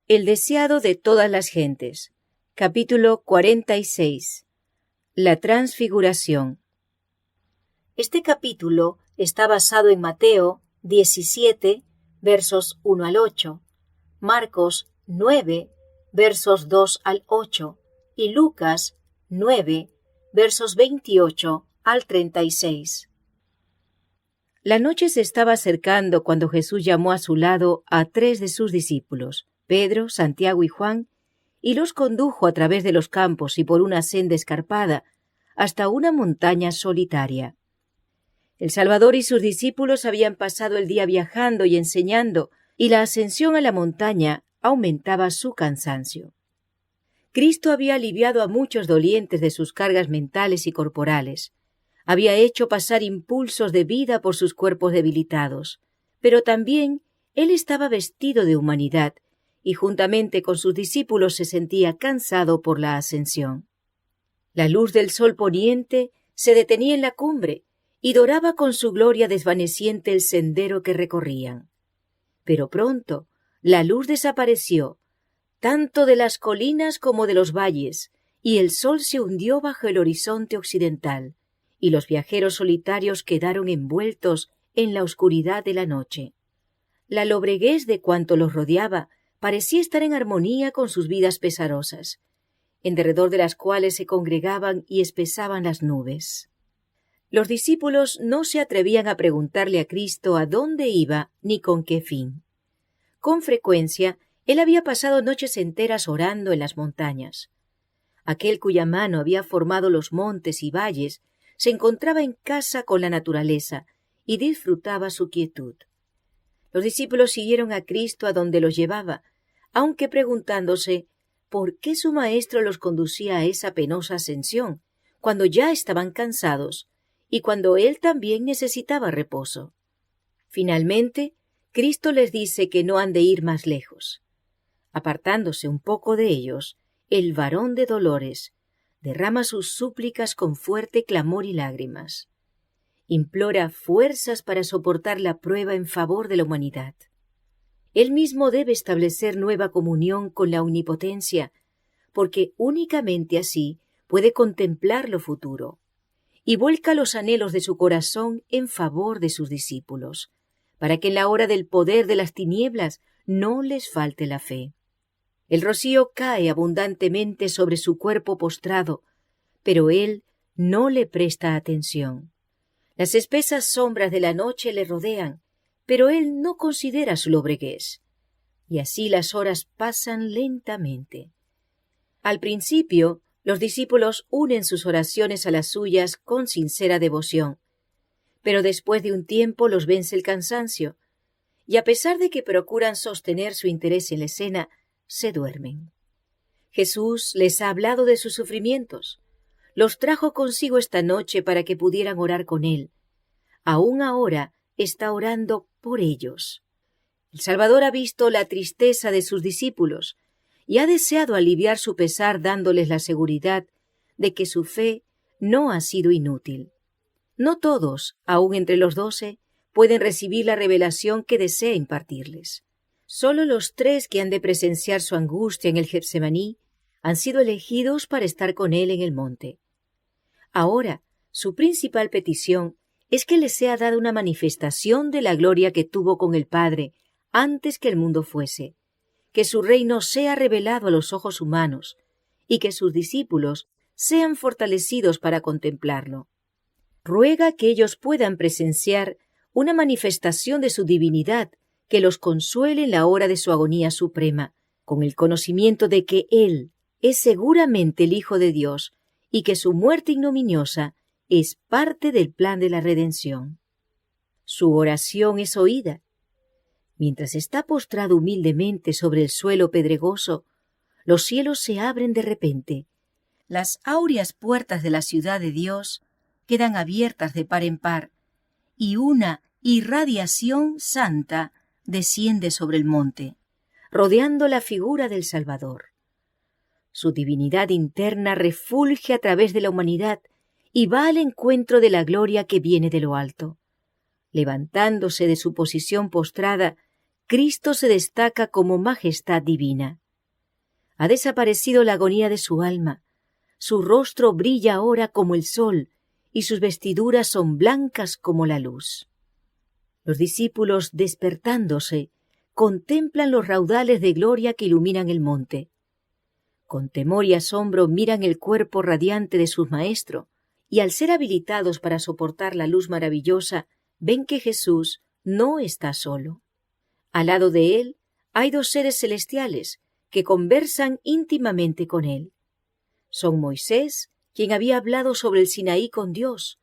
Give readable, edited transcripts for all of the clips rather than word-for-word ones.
El deseado de todas las gentes. Capítulo 46. La transfiguración. Este capítulo está basado en Mateo 17, versos 1 al 8, Marcos 9, versos 2 al 8 y Lucas 9, versos 28 al 36. La noche se estaba acercando cuando Jesús llamó a su lado a 3 de sus discípulos, Pedro, Santiago y Juan, y los condujo a través de los campos y por una senda escarpada hasta una montaña solitaria. El Salvador y sus discípulos habían pasado el día viajando y enseñando, y la ascensión a la montaña aumentaba su cansancio. Cristo había aliviado a muchos dolientes de sus cargas mentales y corporales. Había hecho pasar impulsos de vida por sus cuerpos debilitados, pero también Él estaba vestido de humanidad y juntamente con sus discípulos se sentía cansado por la ascensión. La luz del sol poniente se detenía en la cumbre y doraba con su gloria desvaneciente el sendero que recorrían. Pero pronto la luz desapareció, tanto de las colinas como de los valles, y el sol se hundió bajo el horizonte occidental, y los viajeros solitarios quedaron envueltos en la oscuridad de la noche. La lobreguez de cuanto los rodeaba parecía estar en armonía con sus vidas pesarosas, en derredor de las cuales se congregaban y espesaban las nubes. Los discípulos no se atrevían a preguntarle a Cristo a dónde iba ni con qué fin. Con frecuencia, Él había pasado noches enteras orando en las montañas. Aquel cuya mano había formado los montes y valles se encontraba en casa con la naturaleza y disfrutaba su quietud. Los discípulos siguieron a Cristo a donde los llevaba, aunque preguntándose por qué su Maestro los conducía a esa penosa ascensión, cuando ya estaban cansados y cuando Él también necesitaba reposo. Finalmente, Cristo les dice que no han de ir más lejos. Apartándose un poco de ellos, el varón de dolores derrama sus súplicas con fuerte clamor y lágrimas. Implora fuerzas para soportar la prueba en favor de la humanidad. Él mismo debe establecer nueva comunión con la omnipotencia, porque únicamente así puede contemplar lo futuro, y vuelca los anhelos de su corazón en favor de sus discípulos, para que en la hora del poder de las tinieblas no les falte la fe. El rocío cae abundantemente sobre su cuerpo postrado, pero él no le presta atención. Las espesas sombras de la noche le rodean, pero él no considera su lobreguez. Y así las horas pasan lentamente. Al principio, los discípulos unen sus oraciones a las suyas con sincera devoción, pero después de un tiempo los vence el cansancio, y a pesar de que procuran sostener su interés en la escena, se duermen. Jesús les ha hablado de sus sufrimientos. Los trajo consigo esta noche para que pudieran orar con Él. Aún ahora está orando por ellos. El Salvador ha visto la tristeza de sus discípulos y ha deseado aliviar su pesar dándoles la seguridad de que su fe no ha sido inútil. No todos, aun entre los 12, pueden recibir la revelación que desea impartirles. Solo los 3 que han de presenciar su angustia en el Getsemaní han sido elegidos para estar con Él en el monte. Ahora, su principal petición es que les sea dada una manifestación de la gloria que tuvo con el Padre antes que el mundo fuese, que su reino sea revelado a los ojos humanos y que sus discípulos sean fortalecidos para contemplarlo. Ruega que ellos puedan presenciar una manifestación de su divinidad que los consuele en la hora de su agonía suprema, con el conocimiento de que Él es seguramente el Hijo de Dios y que su muerte ignominiosa es parte del plan de la redención. Su oración es oída. Mientras está postrado humildemente sobre el suelo pedregoso, los cielos se abren de repente. Las áureas puertas de la ciudad de Dios quedan abiertas de par en par, y una irradiación santa desciende sobre el monte, rodeando la figura del Salvador. Su divinidad interna refulge a través de la humanidad y va al encuentro de la gloria que viene de lo alto. Levantándose de su posición postrada, Cristo se destaca como majestad divina. Ha desaparecido la agonía de su alma, su rostro brilla ahora como el sol, y sus vestiduras son blancas como la luz. Los discípulos, despertándose, contemplan los raudales de gloria que iluminan el monte. Con temor y asombro miran el cuerpo radiante de su maestro, y al ser habilitados para soportar la luz maravillosa, ven que Jesús no está solo. Al lado de él hay dos seres celestiales que conversan íntimamente con él. Son Moisés, quien había hablado sobre el Sinaí con Dios,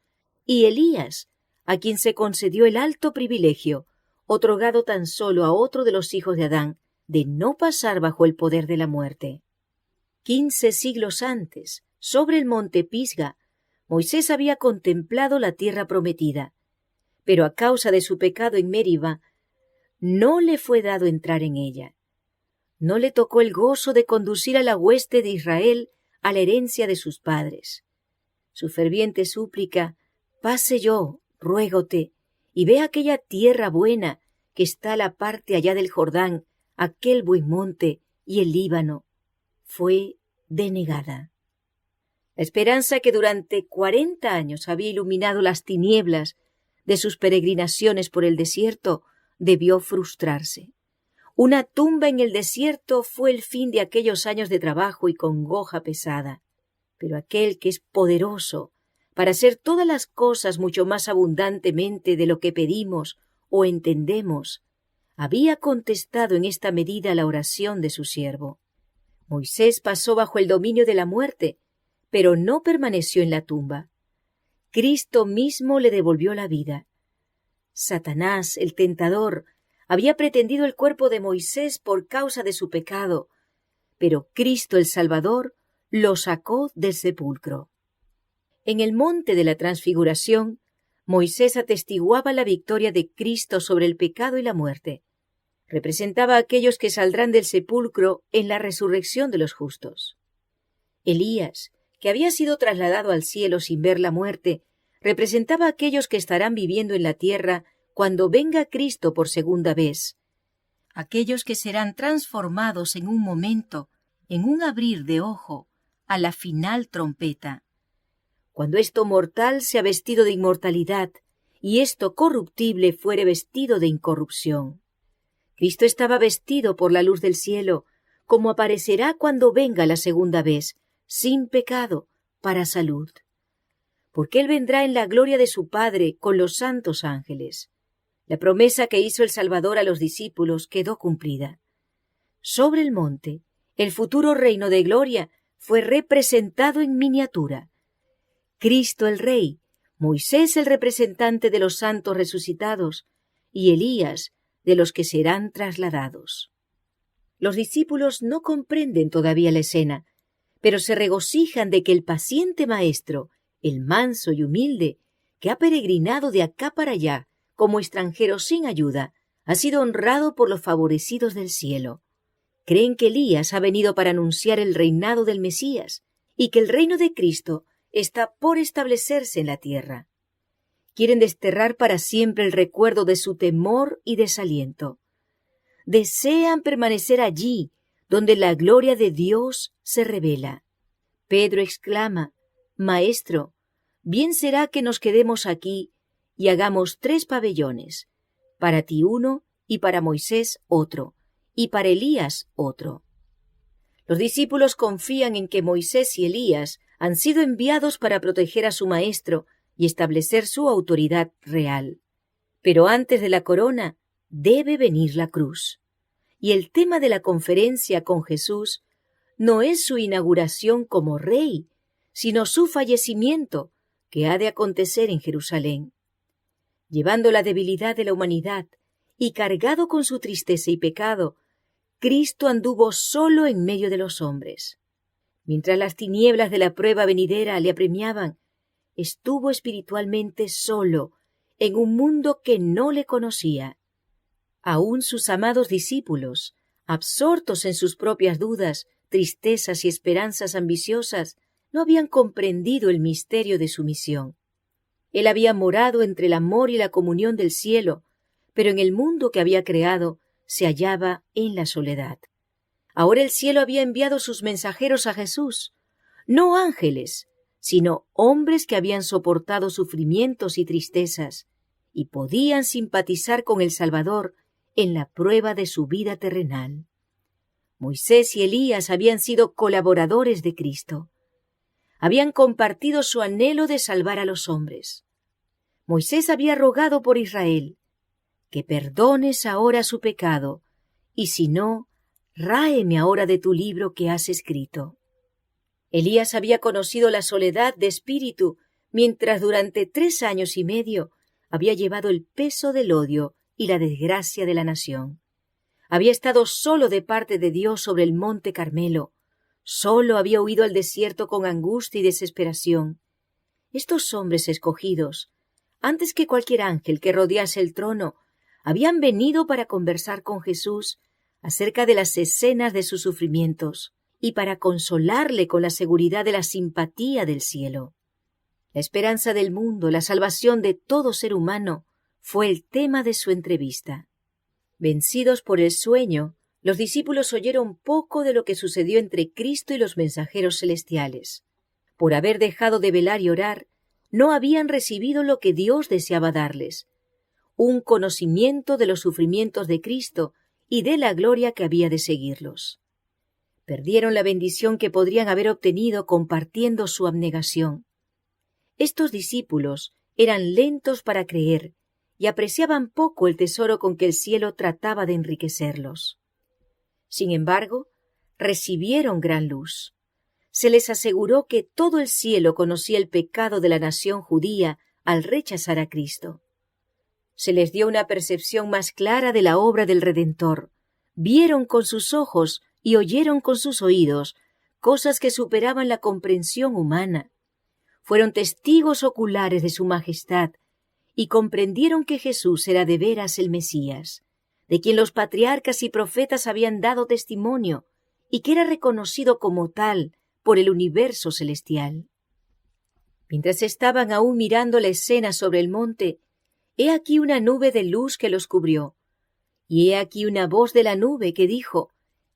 y Elías, a quien se concedió el alto privilegio, otorgado tan solo a otro de los hijos de Adán, de no pasar bajo el poder de la muerte. 15 siglos antes, sobre el monte Pisga, Moisés había contemplado la tierra prometida, pero a causa de su pecado en Meriba, no le fue dado entrar en ella. No le tocó el gozo de conducir a la hueste de Israel a la herencia de sus padres. Su ferviente súplica, pase yo, ruégote, y ve aquella tierra buena que está a la parte allá del Jordán, aquel buen monte y el Líbano, fue denegada. La esperanza que durante 40 años había iluminado las tinieblas de sus peregrinaciones por el desierto debió frustrarse. Una tumba en el desierto fue el fin de aquellos años de trabajo y congoja pesada. Pero aquel que es poderoso para hacer todas las cosas mucho más abundantemente de lo que pedimos o entendemos, había contestado en esta medida la oración de su siervo. Moisés pasó bajo el dominio de la muerte, pero no permaneció en la tumba. Cristo mismo le devolvió la vida. Satanás, el tentador, había pretendido el cuerpo de Moisés por causa de su pecado, pero Cristo el Salvador lo sacó del sepulcro. En el monte de la Transfiguración, Moisés atestiguaba la victoria de Cristo sobre el pecado y la muerte. Representaba a aquellos que saldrán del sepulcro en la resurrección de los justos. Elías, que había sido trasladado al cielo sin ver la muerte, representaba a aquellos que estarán viviendo en la tierra cuando venga Cristo por segunda vez, aquellos que serán transformados en un momento, en un abrir de ojo, a la final trompeta. Cuando esto mortal sea vestido de inmortalidad y esto corruptible fuere vestido de incorrupción. Cristo estaba vestido por la luz del cielo, como aparecerá cuando venga la segunda vez, sin pecado, para salud. Porque Él vendrá en la gloria de su Padre con los santos ángeles. La promesa que hizo el Salvador a los discípulos quedó cumplida. Sobre el monte, el futuro reino de gloria fue representado en miniatura. Cristo el Rey, Moisés el representante de los santos resucitados y Elías de los que serán trasladados. Los discípulos no comprenden todavía la escena, pero se regocijan de que el paciente Maestro, el manso y humilde, que ha peregrinado de acá para allá como extranjero sin ayuda, ha sido honrado por los favorecidos del cielo. Creen que Elías ha venido para anunciar el reinado del Mesías y que el reino de Cristo está por establecerse en la tierra. Quieren desterrar para siempre el recuerdo de su temor y desaliento. Desean permanecer allí, donde la gloria de Dios se revela. Pedro exclama, Maestro, bien será que nos quedemos aquí y hagamos 3 pabellones, para ti uno, y para Moisés otro, y para Elías otro. Los discípulos confían en que Moisés y Elías han sido enviados para proteger a su maestro y establecer su autoridad real. Pero antes de la corona debe venir la cruz. Y el tema de la conferencia con Jesús no es su inauguración como rey, sino su fallecimiento, que ha de acontecer en Jerusalén. Llevando la debilidad de la humanidad y cargado con su tristeza y pecado, Cristo anduvo solo en medio de los hombres. Mientras las tinieblas de la prueba venidera le apremiaban, estuvo espiritualmente solo en un mundo que no le conocía. Aún sus amados discípulos, absortos en sus propias dudas, tristezas y esperanzas ambiciosas, no habían comprendido el misterio de su misión. Él había morado entre el amor y la comunión del cielo, pero en el mundo que había creado se hallaba en la soledad. Ahora el cielo había enviado sus mensajeros a Jesús, no ángeles, sino hombres que habían soportado sufrimientos y tristezas y podían simpatizar con el Salvador en la prueba de su vida terrenal. Moisés y Elías habían sido colaboradores de Cristo. Habían compartido su anhelo de salvar a los hombres. Moisés había rogado por Israel, que perdones ahora su pecado, y si no, ráeme ahora de tu libro que has escrito. Elías había conocido la soledad de espíritu, mientras durante 3 años y medio había llevado el peso del odio y la desgracia de la nación. Había estado solo de parte de Dios sobre el monte Carmelo, solo había huido al desierto con angustia y desesperación. Estos hombres escogidos, antes que cualquier ángel que rodease el trono, habían venido para conversar con Jesús acerca de las escenas de sus sufrimientos y para consolarle con la seguridad de la simpatía del cielo. La esperanza del mundo, la salvación de todo ser humano, fue el tema de su entrevista. Vencidos por el sueño, los discípulos oyeron poco de lo que sucedió entre Cristo y los mensajeros celestiales. Por haber dejado de velar y orar, no habían recibido lo que Dios deseaba darles, un conocimiento de los sufrimientos de Cristo y de la gloria que había de seguirlos. Perdieron la bendición que podrían haber obtenido compartiendo su abnegación. Estos discípulos eran lentos para creer y apreciaban poco el tesoro con que el cielo trataba de enriquecerlos. Sin embargo, recibieron gran luz. Se les aseguró que todo el cielo conocía el pecado de la nación judía al rechazar a Cristo. Se les dio una percepción más clara de la obra del Redentor. Vieron con sus ojos y oyeron con sus oídos cosas que superaban la comprensión humana. Fueron testigos oculares de su majestad y comprendieron que Jesús era de veras el Mesías, de quien los patriarcas y profetas habían dado testimonio y que era reconocido como tal por el universo celestial. Mientras estaban aún mirando la escena sobre el monte, he aquí una nube de luz que los cubrió, y he aquí una voz de la nube que dijo: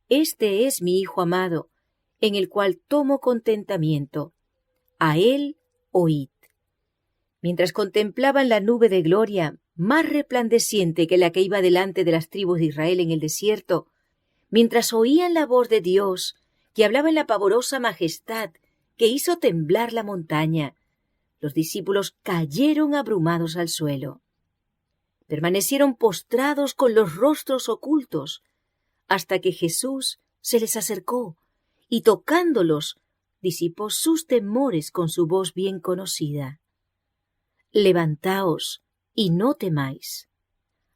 «Este es mi Hijo amado, en el cual tomo contentamiento. A él oíd». Mientras contemplaban la nube de gloria, más resplandeciente que la que iba delante de las tribus de Israel en el desierto, mientras oían la voz de Dios, que hablaba en la pavorosa majestad que hizo temblar la montaña, los discípulos cayeron abrumados al suelo. Permanecieron postrados con los rostros ocultos, hasta que Jesús se les acercó y tocándolos, disipó sus temores con su voz bien conocida. «Levantaos y no temáis».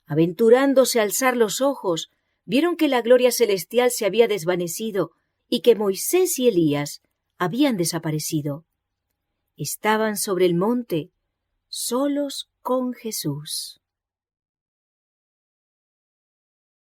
Aventurándose a alzar los ojos, vieron que la gloria celestial se había desvanecido y que Moisés y Elías habían desaparecido. Estaban sobre el monte, solos con Jesús.